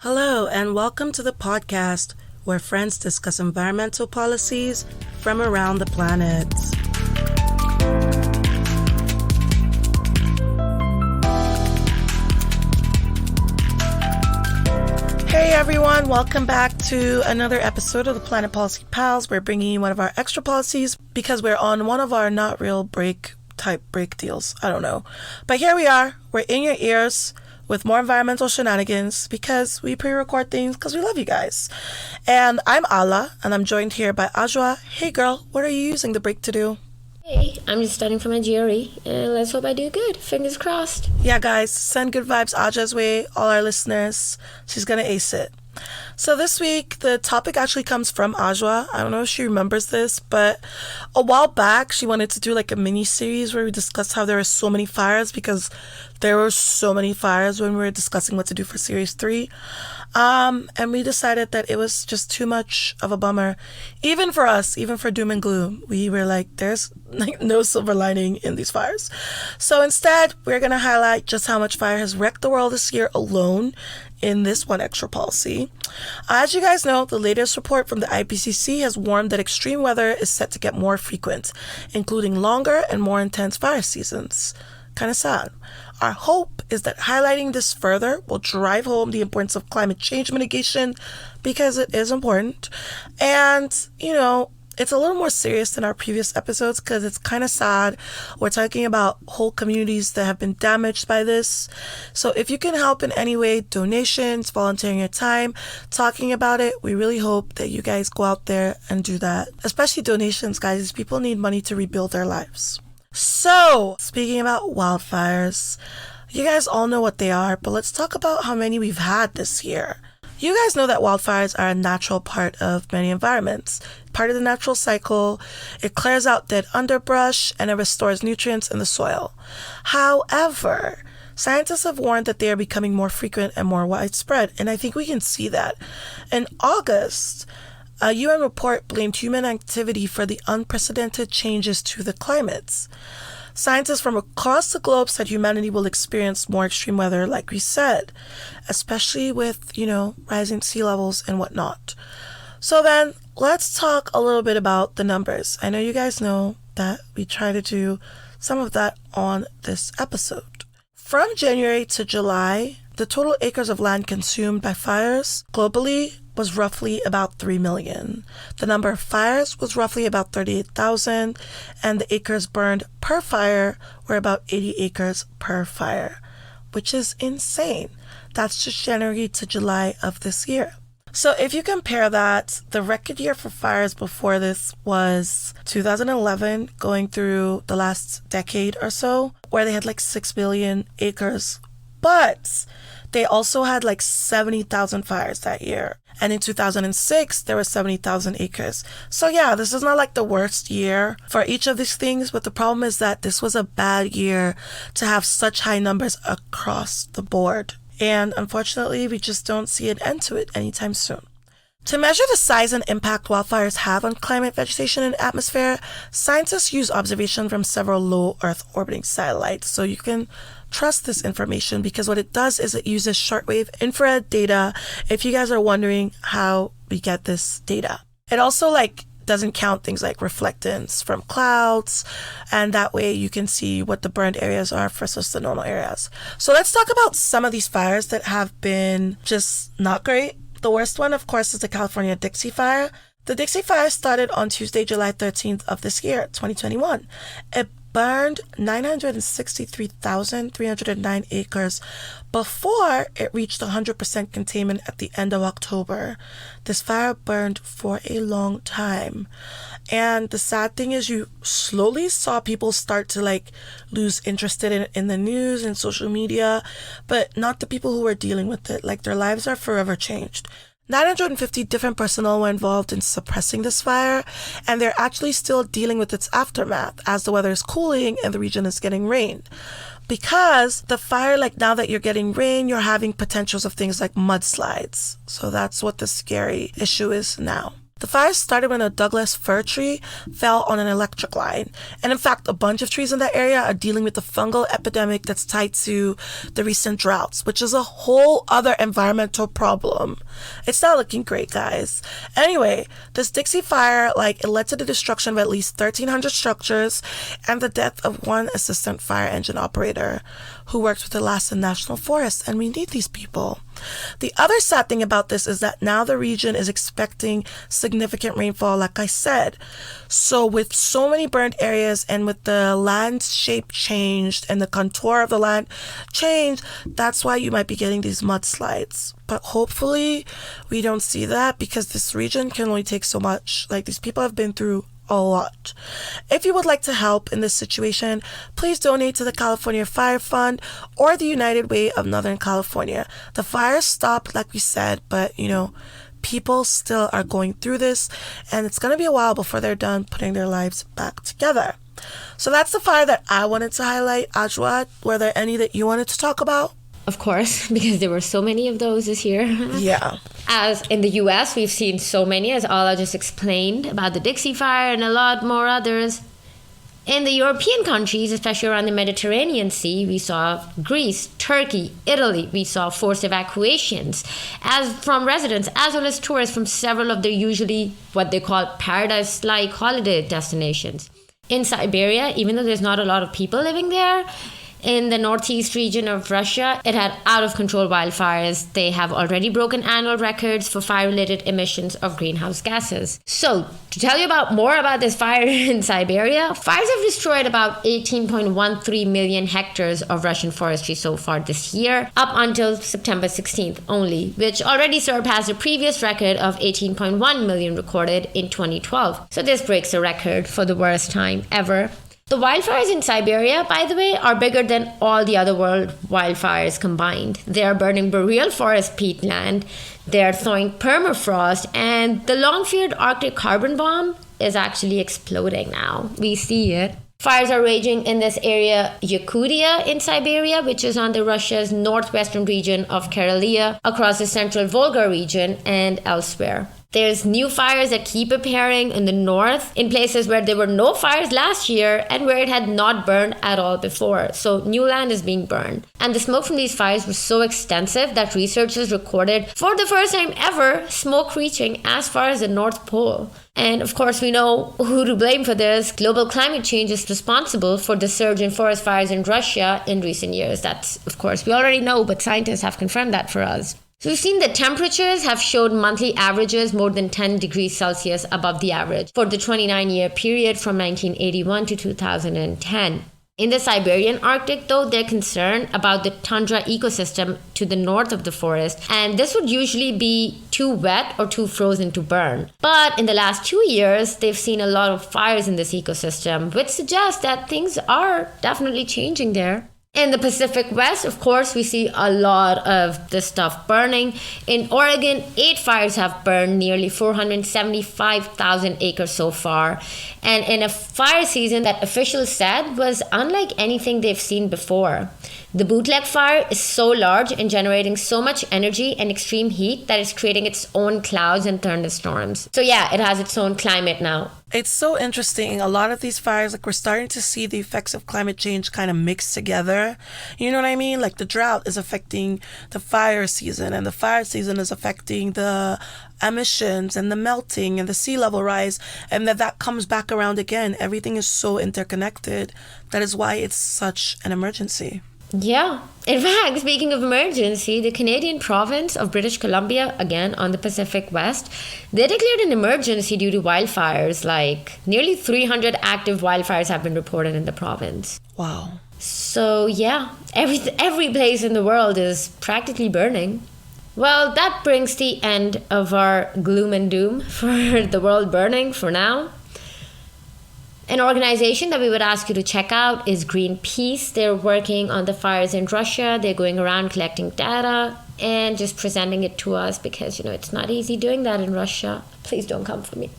Hello, and welcome to the podcast where friends discuss environmental policies from around the planet. Hey everyone, welcome back to another episode of the Planet Policy Pals. We're bringing you one of our extra policies because we're on one of our not real break deals. I don't know. But here we are. We're in your ears with more environmental shenanigans because we pre-record things because we love you guys. And I'm Ala, and I'm joined here by Ajwa. Hey girl, what are you using the break to do? Hey, I'm just studying for my GRE, and let's hope I do good. Fingers crossed. Yeah, guys, send good vibes Ajwa's way, all our listeners. She's gonna ace it. So this week, the topic actually comes from Ajwa. I don't know if she remembers this, but a while back, she wanted to do like a mini series where we discussed how there are so many fires because there were so many fires when we were discussing what to do for Series 3. And we decided that it was just too much of a bummer. Even for us, even for Doom and Gloom, we were like, there's like no silver lining in these fires. So instead, we're going to highlight just how much fire has wrecked the world this year alone in this one extra policy. As you guys know, the latest report from the IPCC has warned that extreme weather is set to get more frequent, including longer and more intense fire seasons. Kind of sad. Our hope is that highlighting this further will drive home the importance of climate change mitigation because it is important. And, it's a little more serious than our previous episodes because it's kind of sad. We're talking about whole communities that have been damaged by this. So if you can help in any way, donations, volunteering your time, talking about it, we really hope that you guys go out there and do that. Especially donations, guys. People need money to rebuild their lives. So, speaking about wildfires, you guys all know what they are, but let's talk about how many we've had this year. You guys know that wildfires are a natural part of many environments, part of the natural cycle. It clears out dead underbrush and it restores nutrients in the soil. However, scientists have warned that they are becoming more frequent and more widespread, and I think we can see that. In August, a UN report blamed human activity for the unprecedented changes to the climates. Scientists from across the globe said humanity will experience more extreme weather, like we said, especially with, rising sea levels and whatnot. So then, let's talk a little bit about the numbers. I know you guys know that we try to do some of that on this episode. From January to July, the total acres of land consumed by fires globally was roughly about 3 million. The number of fires was roughly about 38,000, and the acres burned per fire were about 80 acres per fire, which is insane. That's just January to July of this year. So if you compare that, the record year for fires before this was 2011, going through the last decade or so, where they had like 6 million acres. But they also had like 70,000 fires that year. And in 2006, there were 70,000 acres. So yeah, this is not like the worst year for each of these things, but the problem is that this was a bad year to have such high numbers across the board. And unfortunately, we just don't see an end to it anytime soon. To measure the size and impact wildfires have on climate, vegetation, and atmosphere, scientists use observation from several low Earth orbiting satellites. So you can trust this information because what it does is it uses shortwave infrared data if you guys are wondering how we get this data. It also doesn't count things like reflectance from clouds, and that way you can see what the burned areas are versus the normal areas. So let's talk about some of these fires that have been just not great. The worst one, of course, is the California Dixie Fire. The Dixie Fire started on Tuesday, July 13th of this year, 2021. It burned 963,309 acres before it reached 100% containment at the end of October. This fire burned for a long time. And the sad thing is you slowly saw people start to lose interest in the news and social media, but not the people who were dealing with it. Their lives are forever changed. 950 different personnel were involved in suppressing this fire, and they're actually still dealing with its aftermath as the weather is cooling and the region is getting rain. Because the fire, now that you're getting rain, you're having potentials of things like mudslides. So that's what the scary issue is now. The fire started when a Douglas fir tree fell on an electric line. And in fact, a bunch of trees in that area are dealing with the fungal epidemic that's tied to the recent droughts, which is a whole other environmental problem. It's not looking great, guys. Anyway, this Dixie Fire, it led to the destruction of at least 1,300 structures and the death of one assistant fire engine operator who worked with the Lassen National Forest, and we need these people. The other sad thing about this is that now the region is expecting significant rainfall, like I said. So with so many burned areas and with the land shape changed and the contour of the land changed, that's why you might be getting these mudslides. But hopefully we don't see that, because this region can only take so much. These people have been through a lot. If you would like to help in this situation, please donate to the California Fire Fund or the United Way of Northern California. The fire stopped, like we said, but people still are going through this, and it's going to be a while before they're done putting their lives back together. So that's the fire that I wanted to highlight. Ajwa, were there any that you wanted to talk about? Of course, because there were so many of those this year. Yeah. As in the US, we've seen so many, as Ala just explained, about the Dixie Fire and a lot more others. In the European countries, especially around the Mediterranean Sea, we saw Greece, Turkey, Italy. We saw forced evacuations from residents as well as tourists from several of their usually what they call paradise-like holiday destinations. In Siberia, even though there's not a lot of people living there, in the northeast region of Russia, it had out-of-control wildfires. They have already broken annual records for fire-related emissions of greenhouse gases. So, to tell you more about this fire in Siberia, fires have destroyed about 18.13 million hectares of Russian forestry so far this year, up until September 16th only, which already surpassed the previous record of 18.1 million recorded in 2012. So this breaks the record for the worst time ever. The wildfires in Siberia, by the way, are bigger than all the other world wildfires combined. They are burning boreal forest peatland, they are thawing permafrost, and the long-feared Arctic carbon bomb is actually exploding now. We see it. Fires are raging in this area, Yakutia in Siberia, which is on Russia's northwestern region of Karelia, across the central Volga region, and elsewhere. There's new fires that keep appearing in the north, in places where there were no fires last year and where it had not burned at all before. So new land is being burned. And the smoke from these fires was so extensive that researchers recorded, for the first time ever, smoke reaching as far as the North Pole. And of course, we know who to blame for this. Global climate change is responsible for the surge in forest fires in Russia in recent years. That's, of course, we already know, but scientists have confirmed that for us. So we've seen the temperatures have showed monthly averages more than 10 degrees Celsius above the average for the 29-year period from 1981 to 2010. In the Siberian Arctic, though, they're concerned about the tundra ecosystem to the north of the forest, and this would usually be too wet or too frozen to burn. But in the last 2 years, they've seen a lot of fires in this ecosystem, which suggests that things are definitely changing there. In the Pacific West, of course, we see a lot of this stuff burning. In Oregon, 8 fires have burned nearly 475,000 acres so far. And in a fire season that officials said was unlike anything they've seen before. The Bootleg fire is so large and generating so much energy and extreme heat that it's creating its own clouds and thunderstorms. So yeah, it has its own climate now. It's so interesting. A lot of these fires, we're starting to see the effects of climate change kind of mixed together. You know what I mean? The drought is affecting the fire season, and the fire season is affecting the emissions and the melting and the sea level rise, and that comes back around again. Everything is so interconnected. That is why it's such an emergency. Yeah. In fact, speaking of emergency, the Canadian province of British Columbia, again on the Pacific West, they declared an emergency due to wildfires. Nearly 300 active wildfires have been reported in the province. Wow. So yeah, every place in the world is practically burning. Well, that brings the end of our gloom and doom for the world burning for now. An organization that we would ask you to check out is Greenpeace. They're working on the fires in Russia. They're going around collecting data and just presenting it to us because, it's not easy doing that in Russia. Please don't come for me.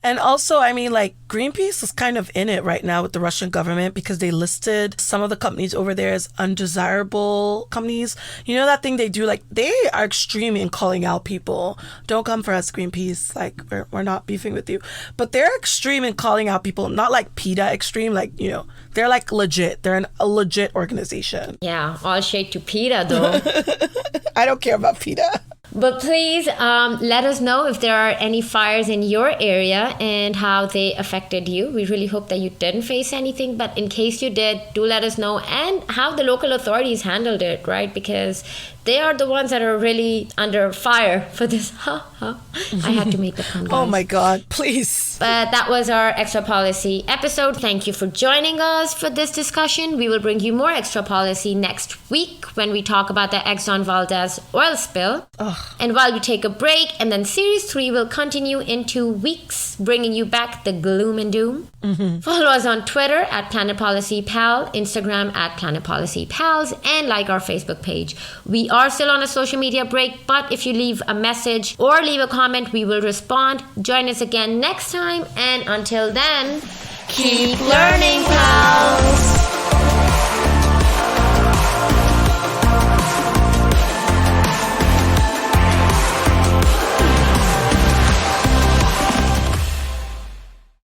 And also, I mean, like, Greenpeace is kind of in it right now with the Russian government because they listed some of the companies over there as undesirable companies. You know that thing they do? Like, they are extreme in calling out people. Don't come for us, Greenpeace. Like, we're not beefing with you. But they're extreme in calling out people. Not like PETA extreme. Like, you know, they're like legit. They're a legit organization. Yeah, all shade to PETA, though. I don't care about PETA. But please let us know if there are any fires in your area and how they affected you. We really hope that you didn't face anything, but in case you did, do let us know, and how the local authorities handled it, right? Because they are the ones that are really under fire for this. I had to make the pun, guys. Oh my God, please. But that was our Extra Policy episode. Thank you for joining us for this discussion. We will bring you more Extra Policy next week when we talk about the Exxon Valdez oil spill. Ugh. And while we take a break, and then Series 3 will continue in 2 weeks, bringing you back the gloom and doom. Follow us on Twitter at Planet Policy Pal, Instagram at Planet Policy Pals, and like our Facebook page. We are still on a social media break, but if you leave a message or leave a comment, we will respond. Join us again next time, and until then, keep learning, pals!